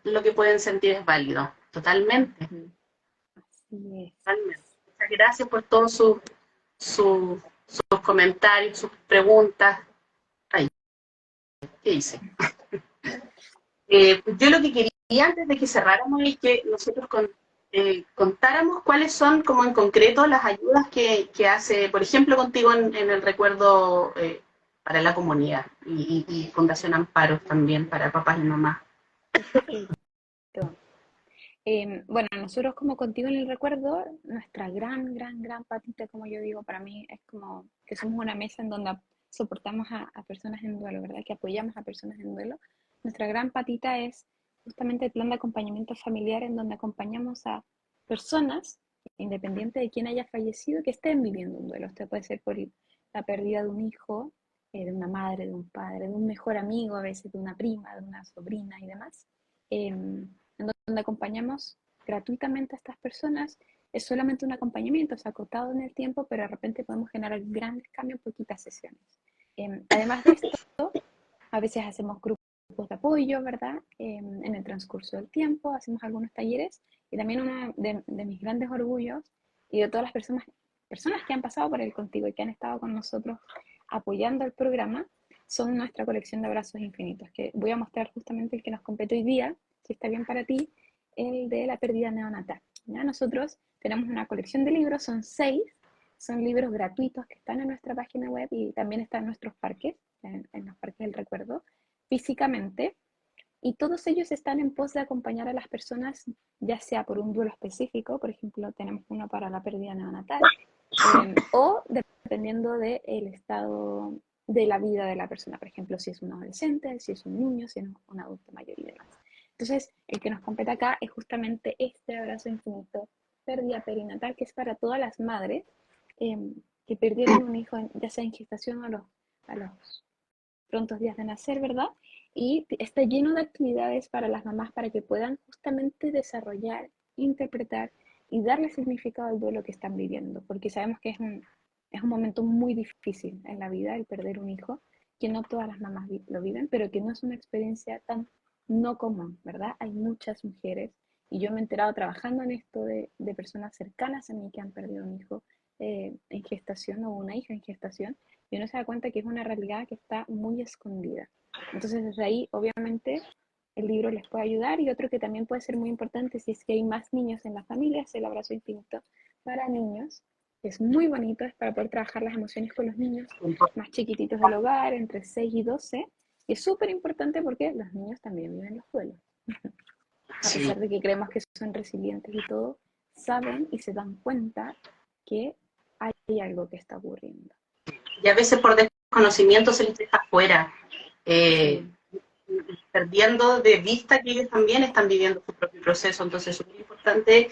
[SPEAKER 1] lo que pueden sentir es válido. Totalmente.
[SPEAKER 2] Así es.
[SPEAKER 1] Totalmente. Muchas gracias por todos sus comentarios, sus preguntas. Ay, ¿qué hice? Yo lo que quería antes de que cerráramos es que nosotros contáramos cuáles son, como en concreto, las ayudas que hace, por ejemplo, contigo en el recuerdo para la comunidad y Fundación Amparo también para papás y mamás.
[SPEAKER 2] Bueno, nosotros como Contigo en el Recuerdo, nuestra gran patita, como yo digo, para mí es como que somos una mesa en donde soportamos a personas en duelo, ¿verdad? Que apoyamos a personas en duelo. Nuestra gran patita es justamente el plan de acompañamiento familiar en donde acompañamos a personas, independiente de quién haya fallecido, que estén viviendo un duelo. Esto puede ser por la pérdida de un hijo, de una madre, de un padre, de un mejor amigo, a veces de una prima, de una sobrina y demás. En donde acompañamos gratuitamente a estas personas. Es solamente un acompañamiento, es acotado en el tiempo, pero de repente podemos generar grandes cambios en poquitas sesiones. Además de esto, a veces hacemos grupos de apoyo, ¿verdad? En el transcurso del tiempo, hacemos algunos talleres, y también uno de mis grandes orgullos, y de todas las personas que han pasado por el Contigo y que han estado con nosotros apoyando el programa, son nuestra colección de abrazos infinitos, que voy a mostrar justamente el que nos compete hoy día, si está bien para ti, el de la pérdida neonatal. ¿Ya? Nosotros tenemos una colección de libros, son 6, son libros gratuitos que están en nuestra página web y también están en nuestros parques, en los parques del recuerdo, físicamente, y todos ellos están en pos de acompañar a las personas, ya sea por un duelo específico, por ejemplo, tenemos uno para la pérdida neonatal, o dependiendo del estado de la vida de la persona, por ejemplo, si es un adolescente, si es un niño, si es un adulto mayor y demás. Entonces, el que nos compete acá es justamente este abrazo infinito, pérdida perinatal, que es para todas las madres que perdieron un hijo, ya sea en gestación o a los prontos días de nacer, ¿verdad? Y está lleno de actividades para las mamás para que puedan justamente desarrollar, interpretar y darle significado al duelo que están viviendo, porque sabemos que es un momento muy difícil en la vida el perder un hijo, que no todas las mamás lo viven, pero que no es una experiencia tan no común, ¿verdad? Hay muchas mujeres, y yo me he enterado trabajando en esto de personas cercanas a mí que han perdido un hijo en gestación o una hija en gestación, y uno se da cuenta que es una realidad que está muy escondida. Entonces, desde ahí, obviamente, el libro les puede ayudar, y otro que también puede ser muy importante si es que hay más niños en la familia es el abrazo infinito para niños. Es muy bonito, es para poder trabajar las emociones con los niños más chiquititos del hogar, entre 6 y 12, y es súper importante porque los niños también viven los duelos. A pesar de que creemos que son resilientes y todo, saben y se dan cuenta que hay algo que está ocurriendo.
[SPEAKER 1] Y a veces por desconocimiento se les deja fuera, perdiendo de vista que ellos también están viviendo su propio proceso. Entonces es muy importante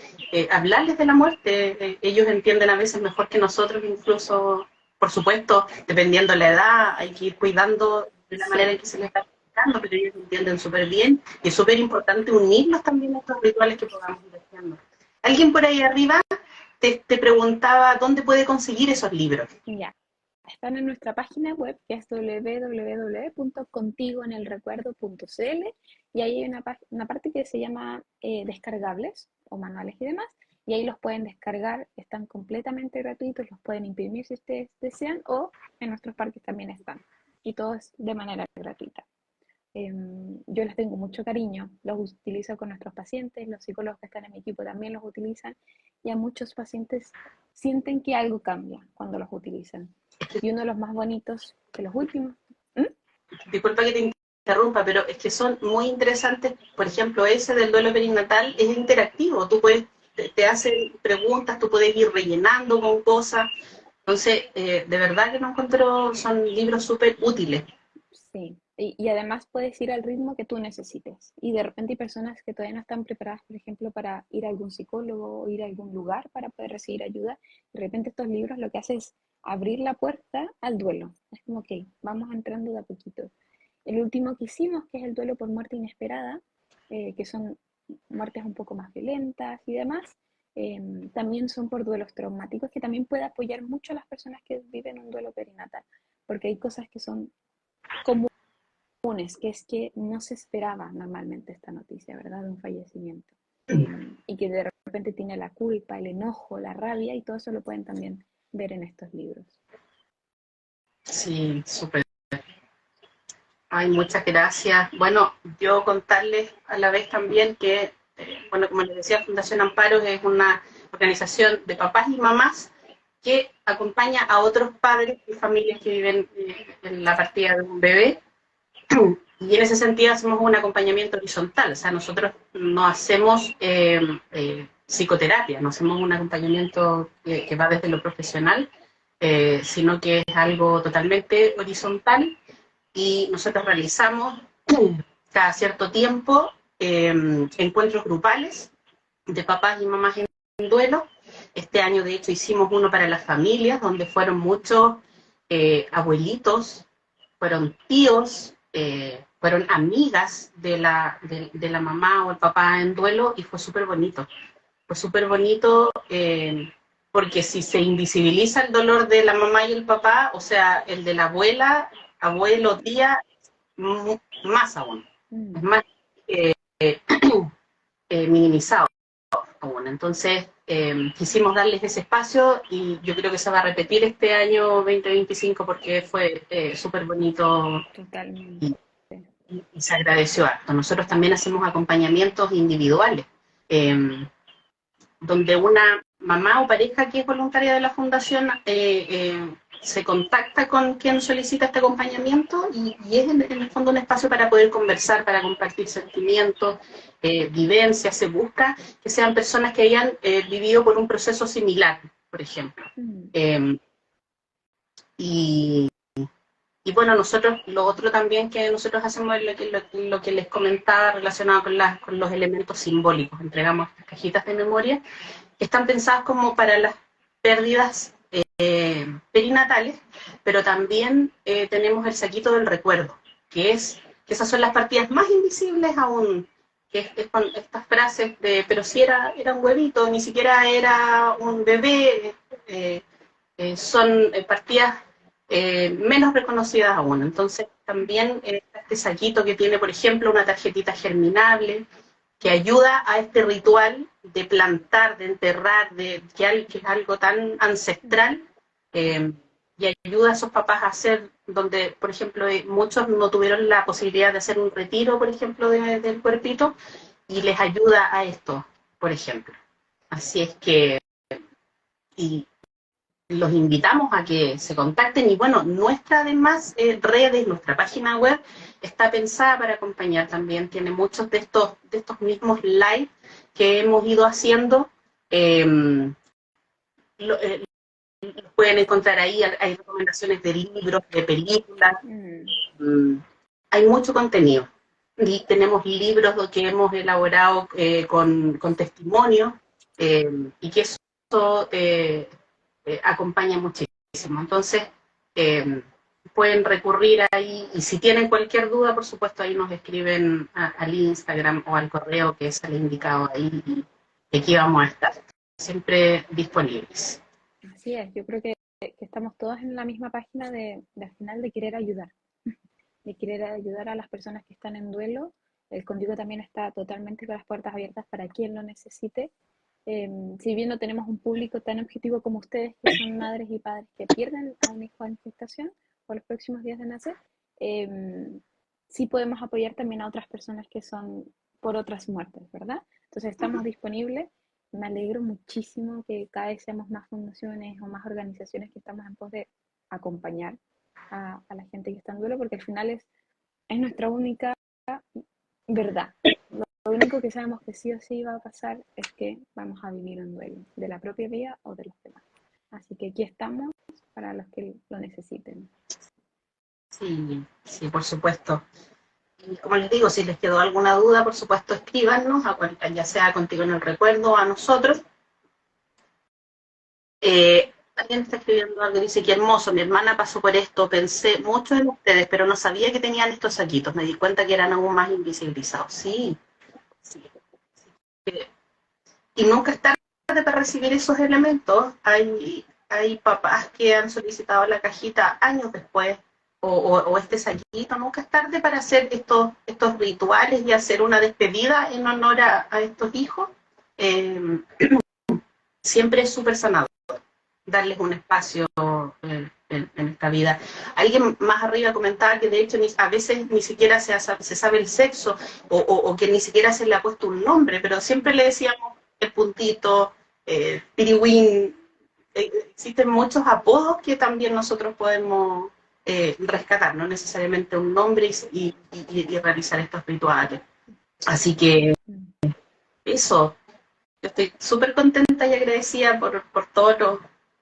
[SPEAKER 1] hablarles de la muerte. Ellos entienden a veces mejor que nosotros, incluso, por supuesto, dependiendo de la edad, hay que ir cuidando de la manera en que se les está explicando, pero ellos entienden súper bien, y es súper importante unirlos también a estos rituales que podamos ir haciendo. Alguien por ahí arriba te preguntaba dónde puede conseguir esos libros.
[SPEAKER 2] Ya, están en nuestra página web, que es www.contigoenelrecuerdo.cl, y ahí hay una parte que se llama descargables o manuales y demás, y ahí los pueden descargar, están completamente gratuitos, los pueden imprimir si ustedes desean, o en nuestros parques también están, y todo es de manera gratuita. Yo les tengo mucho cariño, los utilizo con nuestros pacientes, los psicólogos que están en mi equipo también los utilizan, y a muchos pacientes sienten que algo cambia cuando los utilizan. Y uno de los más bonitos, de los últimos.
[SPEAKER 1] Disculpa que te interrumpa, pero es que son muy interesantes. Por ejemplo, ese del duelo perinatal es interactivo. Tú puedes, te hacen preguntas, tú puedes ir rellenando con cosas. Entonces, de verdad que no encuentro, son libros súper útiles.
[SPEAKER 2] Sí, y además puedes ir al ritmo que tú necesites. Y de repente hay personas que todavía no están preparadas, por ejemplo, para ir a algún psicólogo o ir a algún lugar para poder recibir ayuda. De repente estos libros lo que hacen es abrir la puerta al duelo. Es como, ok, vamos entrando de a poquito. El último que hicimos, que es el duelo por muerte inesperada, que son muertes un poco más violentas y demás, también son por duelos traumáticos, que también puede apoyar mucho a las personas que viven un duelo perinatal, porque hay cosas que son comunes, que es que no se esperaba normalmente esta noticia, ¿verdad? De un fallecimiento. Y que de repente tiene la culpa, el enojo, la rabia, y todo eso lo pueden también ver en estos libros.
[SPEAKER 1] Sí, súper. Ay, muchas gracias. Bueno, yo contarles a la vez también que, bueno, como les decía, Fundación Amparos es una organización de papás y mamás que acompaña a otros padres y familias que viven en la partida de un bebé. Y en ese sentido hacemos un acompañamiento horizontal, o sea, nosotros no hacemos psicoterapia, no hacemos un acompañamiento que va desde lo profesional, sino que es algo totalmente horizontal y nosotros realizamos cada cierto tiempo encuentros grupales de papás y mamás en duelo. Este año, de hecho, hicimos uno para las familias, donde fueron muchos abuelitos, fueron tíos, fueron amigas de la mamá o el papá en duelo y fue súper bonito. Fue súper bonito porque si se invisibiliza el dolor de la mamá y el papá, o sea, el de la abuela, abuelo, tía, más aún. Es
[SPEAKER 2] Mm,
[SPEAKER 1] más minimizado aún. Entonces, quisimos darles ese espacio y yo creo que se va a repetir este año 2025 porque fue súper bonito
[SPEAKER 2] totalmente.
[SPEAKER 1] y, y se agradeció harto. Nosotros también hacemos acompañamientos individuales. Eh, donde una mamá o pareja que es voluntaria de la fundación se contacta con quien solicita este acompañamiento y es en el fondo un espacio para poder conversar, para compartir sentimientos, vivencias, se busca que sean personas que hayan vivido por un proceso similar, por ejemplo.
[SPEAKER 2] Mm,
[SPEAKER 1] Eh, y, y bueno, nosotros, lo otro también que nosotros hacemos es lo que les comentaba relacionado con los elementos simbólicos. Entregamos estas cajitas de memoria que están pensadas como para las pérdidas perinatales, pero también tenemos el saquito del recuerdo, que esas son las partidas más invisibles aún, que es con estas frases de, pero si era un huevito, ni siquiera era un bebé, son partidas menos reconocidas aún. Entonces, también este saquito que tiene, por ejemplo, una tarjetita germinable, que ayuda a este ritual de plantar, de enterrar, que es algo tan
[SPEAKER 2] mm,
[SPEAKER 1] ancestral, eh, y ayuda a esos papás a hacer, donde, por ejemplo, muchos no tuvieron la posibilidad de hacer un retiro, por ejemplo, del cuerpito, y les ayuda a esto, por ejemplo. Así es que, y los invitamos a que se contacten y bueno, nuestra además redes, nuestra página web está pensada para acompañar también, tiene muchos de estos mismos live que hemos ido haciendo, eh, lo, eh, los pueden encontrar ahí, hay recomendaciones de libros, de películas,
[SPEAKER 2] mm.
[SPEAKER 1] mm, hay mucho contenido. Y tenemos libros que hemos elaborado con testimonio y que eso acompaña muchísimo. Entonces, eh, pueden recurrir ahí y si tienen cualquier duda, por supuesto, ahí nos escriben al Instagram o al correo que es el indicado ahí y aquí vamos a estar siempre disponibles.
[SPEAKER 2] Así es, yo creo que estamos todos en la misma página de al final de querer ayudar, de querer ayudar a las personas que están en duelo. El Contigo también está totalmente con las puertas abiertas para quien lo necesite. Si bien no tenemos un público tan objetivo como ustedes, que son madres y padres que pierden a un hijo en gestación o los próximos días de nacer, eh, sí podemos apoyar también a otras personas que son por otras muertes, ¿verdad? Entonces estamos disponibles. Me alegro muchísimo que cada vez seamos más fundaciones o más organizaciones que estamos en pos de acompañar a la gente que está en duelo, porque al final es nuestra única verdad. Lo único que sabemos que sí o sí va a pasar es que vamos a vivir un duelo de la propia vida o de los demás. Así que aquí estamos para los que lo necesiten.
[SPEAKER 1] Sí, sí, por supuesto. Y como les digo, si les quedó alguna duda, por supuesto, escríbanos, ya sea Contigo en el Recuerdo o a nosotros. Alguien está escribiendo algo, dice que hermoso, mi hermana pasó por esto, pensé mucho en ustedes, pero no sabía que tenían estos saquitos, me di cuenta que eran aún más invisibilizados. Sí, sí. Y nunca es tarde para recibir esos elementos. Hay papás que han solicitado la cajita años después, o este saquito. Nunca es tarde para hacer estos rituales y hacer una despedida en honor a estos hijos. Eh, Siempre es súper sanador darles un espacio en esta vida. Alguien más arriba comentaba que de hecho a veces ni siquiera se sabe el sexo o que ni siquiera se le ha puesto un nombre, pero siempre le decíamos el puntito, piriwín. Existen muchos apodos que también nosotros podemos rescatar, no necesariamente un nombre y realizar estos rituales. Así que eso, yo estoy súper contenta y agradecida por todos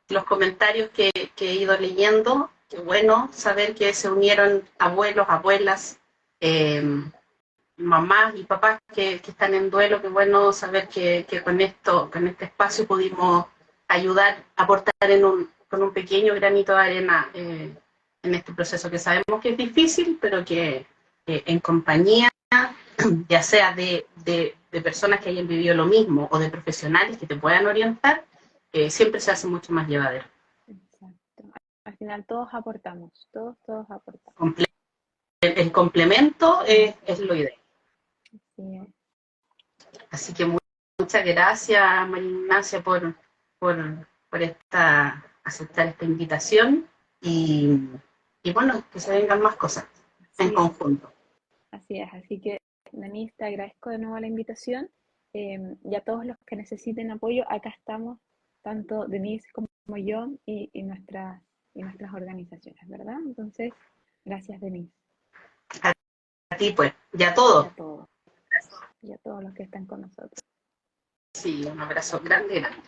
[SPEAKER 1] los comentarios que he ido leyendo. Qué bueno saber que se unieron abuelos, abuelas, eh, mamás y papás que están en duelo. Qué bueno saber que con este espacio pudimos ayudar, aportar con un pequeño granito de arena en este proceso que sabemos que es difícil, pero que en compañía, ya sea de personas que hayan vivido lo mismo o de profesionales que te puedan orientar, siempre se hace mucho más llevadero.
[SPEAKER 2] Exacto. Al final todos aportamos, todos aportamos.
[SPEAKER 1] El complemento es lo ideal.
[SPEAKER 2] Sí.
[SPEAKER 1] Así que muchas gracias, María Ignacia, por aceptar esta invitación y bueno, que se vengan más cosas en conjunto.
[SPEAKER 2] Así es, así que Denise, te agradezco de nuevo la invitación y a todos los que necesiten apoyo, acá estamos, tanto Denise como yo y nuestras organizaciones, ¿verdad? Entonces, gracias Denise.
[SPEAKER 1] A ti pues, ya todo.
[SPEAKER 2] Y a todos los que están con nosotros.
[SPEAKER 1] Sí, un abrazo grande, grande.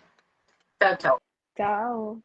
[SPEAKER 1] Chao, chao.
[SPEAKER 2] Chao.